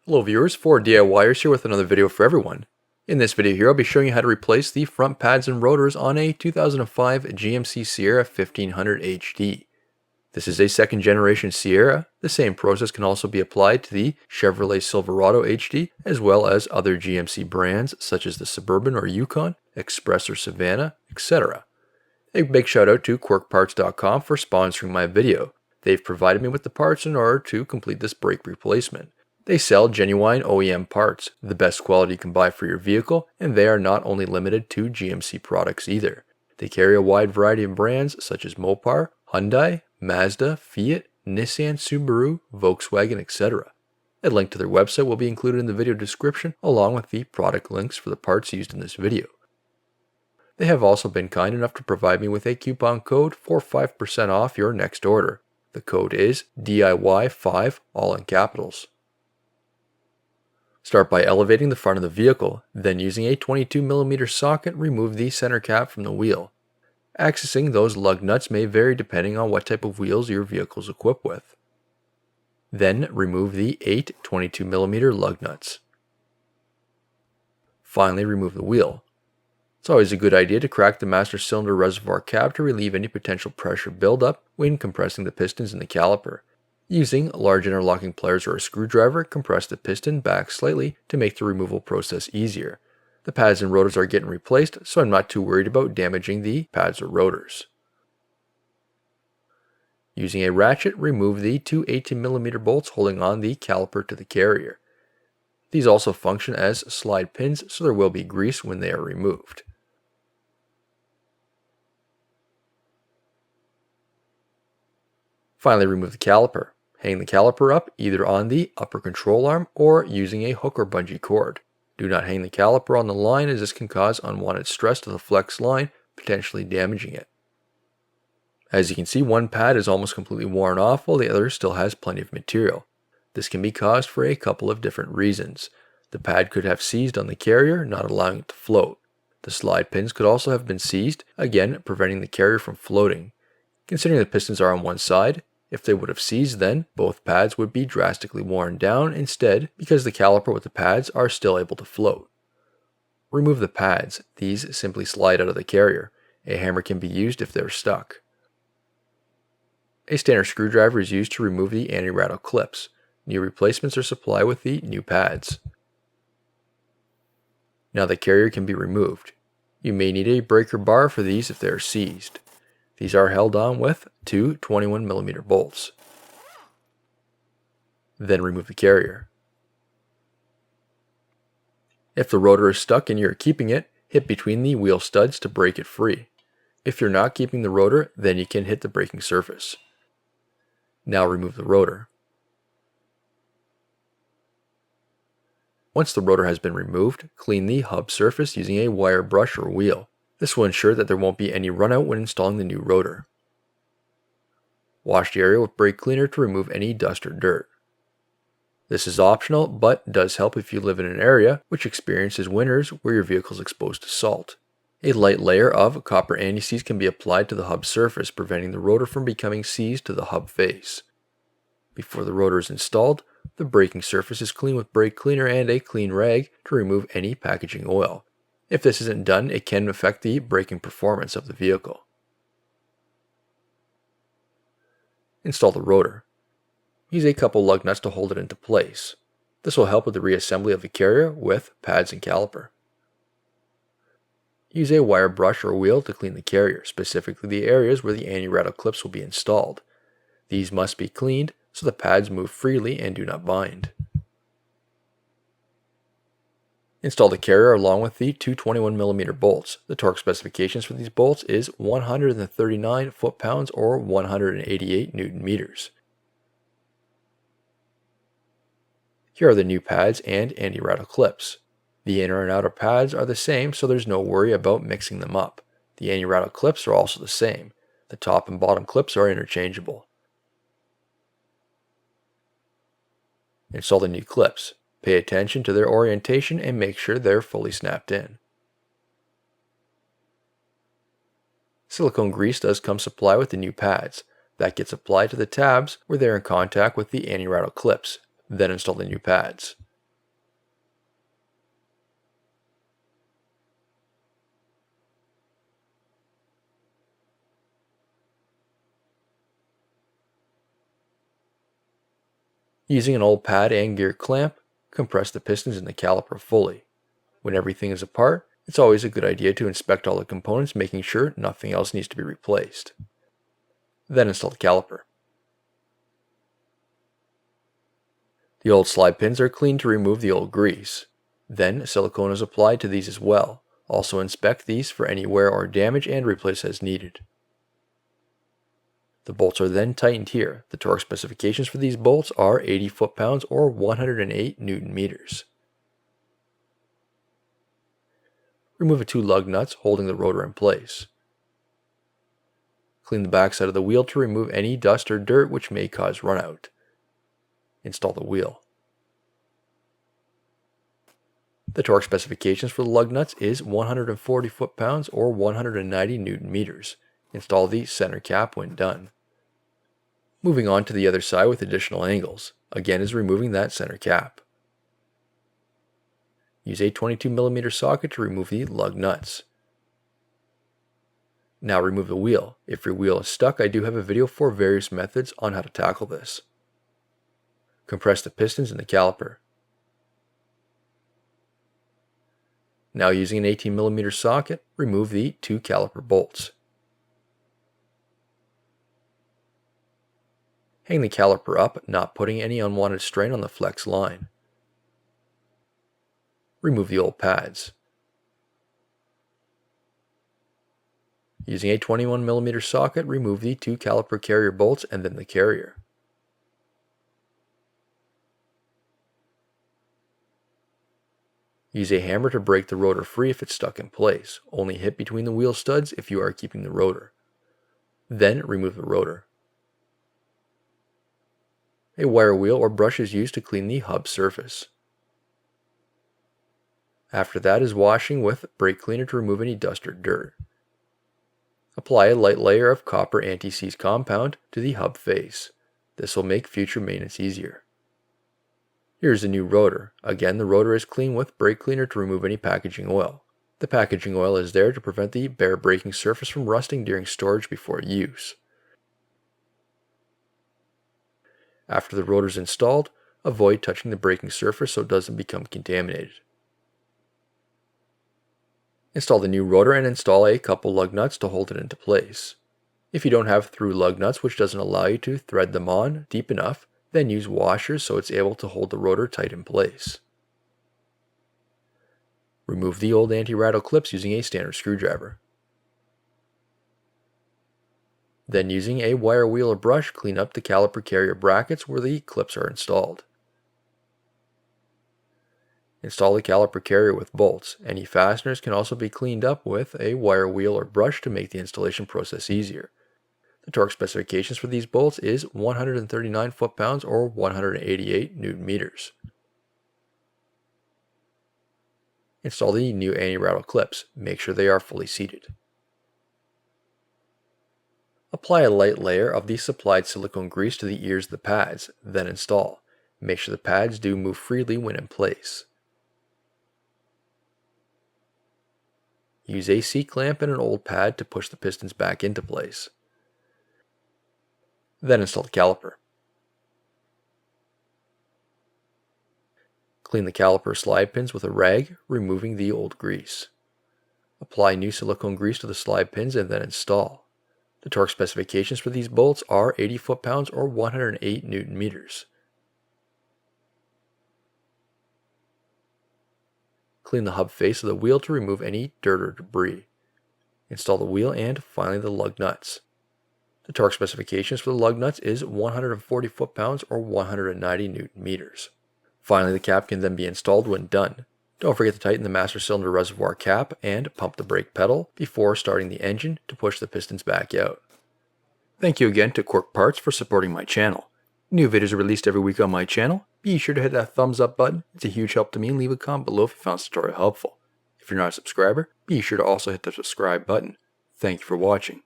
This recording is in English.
Hello viewers, 4DIYers here with another video for everyone. In this video here I'll be showing you how to replace the front pads and rotors on a 2005 GMC Sierra 1500 HD. This is a second generation Sierra. The same process can also be applied to the Chevrolet Silverado HD as well as other GMC brands such as the Suburban or Yukon, Express or Savanna, etc. A big shout out to quirkparts.com for sponsoring my video. They've provided me with the parts in order to complete this brake replacement. They sell genuine OEM parts, the best quality you can buy for your vehicle, and they are not only limited to GMC products either. They carry a wide variety of brands such as Mopar, Hyundai, Mazda, Fiat, Nissan, Subaru, Volkswagen, etc. A link to their website will be included in the video description along with the product links for the parts used in this video. They have also been kind enough to provide me with a coupon code for 5% off your next order. The code is DIY5, all in capitals. Start by elevating the front of the vehicle, then using a 22mm socket remove the center cap from the wheel. Accessing those lug nuts may vary depending on what type of wheels your vehicle is equipped with. Then remove the 8 22mm lug nuts. Finally remove the wheel. It's always a good idea to crack the master cylinder reservoir cap to relieve any potential pressure buildup when compressing the pistons in the caliper. Using large interlocking pliers or a screwdriver, compress the piston back slightly to make the removal process easier. The pads and rotors are getting replaced, so I'm not too worried about damaging the pads or rotors. Using a ratchet, remove the two 18mm bolts holding on the caliper to the carrier. These also function as slide pins, so there will be grease when they are removed. Finally, remove the caliper. Hang the caliper up either on the upper control arm or using a hook or bungee cord. Do not hang the caliper on the line as this can cause unwanted stress to the flex line, potentially damaging it. As you can see, one pad is almost completely worn off while the other still has plenty of material. This can be caused for a couple of different reasons. The pad could have seized on the carrier, not allowing it to float. The slide pins could also have been seized, again preventing the carrier from floating. Considering the pistons are on one side, if they would have seized, then both pads would be drastically worn down instead because the caliper with the pads are still able to float. Remove the pads. These simply slide out of the carrier. A hammer can be used if they're stuck. A standard screwdriver is used to remove the anti-rattle clips. New replacements are supplied with the new pads. Now the carrier can be removed. You may need a breaker bar for these if they are seized. These are held on with two 21mm bolts. Then remove the carrier. If the rotor is stuck and you're keeping it, hit between the wheel studs to break it free. If you're not keeping the rotor, then you can hit the braking surface. Now remove the rotor. Once the rotor has been removed, clean the hub surface using a wire brush or wheel. This will ensure that there won't be any runout when installing the new rotor. Wash the area with brake cleaner to remove any dust or dirt. This is optional, but does help if you live in an area which experiences winters where your vehicle is exposed to salt. A light layer of copper anti-seize can be applied to the hub surface, preventing the rotor from becoming seized to the hub face. Before the rotor is installed, the braking surface is cleaned with brake cleaner and a clean rag to remove any packaging oil. If this isn't done, it can affect the braking performance of the vehicle. Install the rotor. Use a couple lug nuts to hold it into place. This will help with the reassembly of the carrier with pads and caliper. Use a wire brush or wheel to clean the carrier, specifically the areas where the anti-rattle clips will be installed. These must be cleaned so the pads move freely and do not bind. Install the carrier along with the two 21mm bolts. The torque specifications for these bolts is 139 foot-pounds or 188 Newton-meters. Here are the new pads and anti-rattle clips. The inner and outer pads are the same, so there's no worry about mixing them up. The anti-rattle clips are also the same. The top and bottom clips are interchangeable. Install the new clips. Pay attention to their orientation and make sure they're fully snapped in. Silicone grease does come supplied with the new pads. That gets applied to the tabs where they're in contact with the anti-rattle clips. Then install the new pads. Using an old pad and gear clamp, compress the pistons in the caliper fully. When everything is apart, it's always a good idea to inspect all the components, making sure nothing else needs to be replaced. Then install the caliper. The old slide pins are cleaned to remove the old grease. Then silicone is applied to these as well. Also inspect these for any wear or damage and replace as needed. The bolts are then tightened here. The torque specifications for these bolts are 80 foot-pounds or 108 Newton meters. Remove the 2 lug nuts holding the rotor in place. Clean the backside of the wheel to remove any dust or dirt which may cause runout. Install the wheel. The torque specifications for the lug nuts is 140 foot-pounds or 190 Newton meters. Install the center cap when done. Moving on to the other side with additional angles, again is removing that center cap. Use a 22mm socket to remove the lug nuts. Now remove the wheel. If your wheel is stuck, I do have a video for various methods on how to tackle this. Compress the pistons in the caliper. Now using an 18mm socket, remove the 2 caliper bolts. Hang the caliper up, not putting any unwanted strain on the flex line. Remove the old pads. Using a 21mm socket, remove the 2 caliper carrier bolts and then the carrier. Use a hammer to break the rotor free if it's stuck in place. Only hit between the wheel studs if you are keeping the rotor. Then remove the rotor. A wire wheel or brush is used to clean the hub surface. After that is washing with brake cleaner to remove any dust or dirt. Apply a light layer of copper anti-seize compound to the hub face. This will make future maintenance easier. Here's the new rotor. Again, the rotor is cleaned with brake cleaner to remove any packaging oil. The packaging oil is there to prevent the bare braking surface from rusting during storage before use. After the rotor is installed, avoid touching the braking surface so it doesn't become contaminated. Install the new rotor and install a couple lug nuts to hold it into place. If you don't have through lug nuts which doesn't allow you to thread them on deep enough, then use washers so it's able to hold the rotor tight in place. Remove the old anti-rattle clips using a standard screwdriver. Then using a wire wheel or brush, clean up the caliper carrier brackets where the clips are installed. Install the caliper carrier with bolts. Any fasteners can also be cleaned up with a wire wheel or brush to make the installation process easier. The torque specifications for these bolts is 139 foot-pounds or 188 Newton meters. Install the new anti-rattle clips. Make sure they are fully seated. Apply a light layer of the supplied silicone grease to the ears of the pads, then install. Make sure the pads do move freely when in place. Use a C-clamp and an old pad to push the pistons back into place. Then install the caliper. Clean the caliper slide pins with a rag, removing the old grease. Apply new silicone grease to the slide pins and then install. The torque specifications for these bolts are 80 foot-pounds or 108 Newton meters. Clean the hub face of the wheel to remove any dirt or debris. Install the wheel and finally the lug nuts. The torque specifications for the lug nuts is 140 foot-pounds or 190 Newton meters. Finally, the cap can then be installed when done. Don't forget to tighten the master cylinder reservoir cap and pump the brake pedal before starting the engine to push the pistons back out. Thank you again to Quirk Parts for supporting my channel. New videos are released every week on my channel. Be sure to hit that thumbs up button. It's a huge help to me, and leave a comment below if you found this tutorial helpful. If you're not a subscriber, be sure to also hit the subscribe button. Thank you for watching.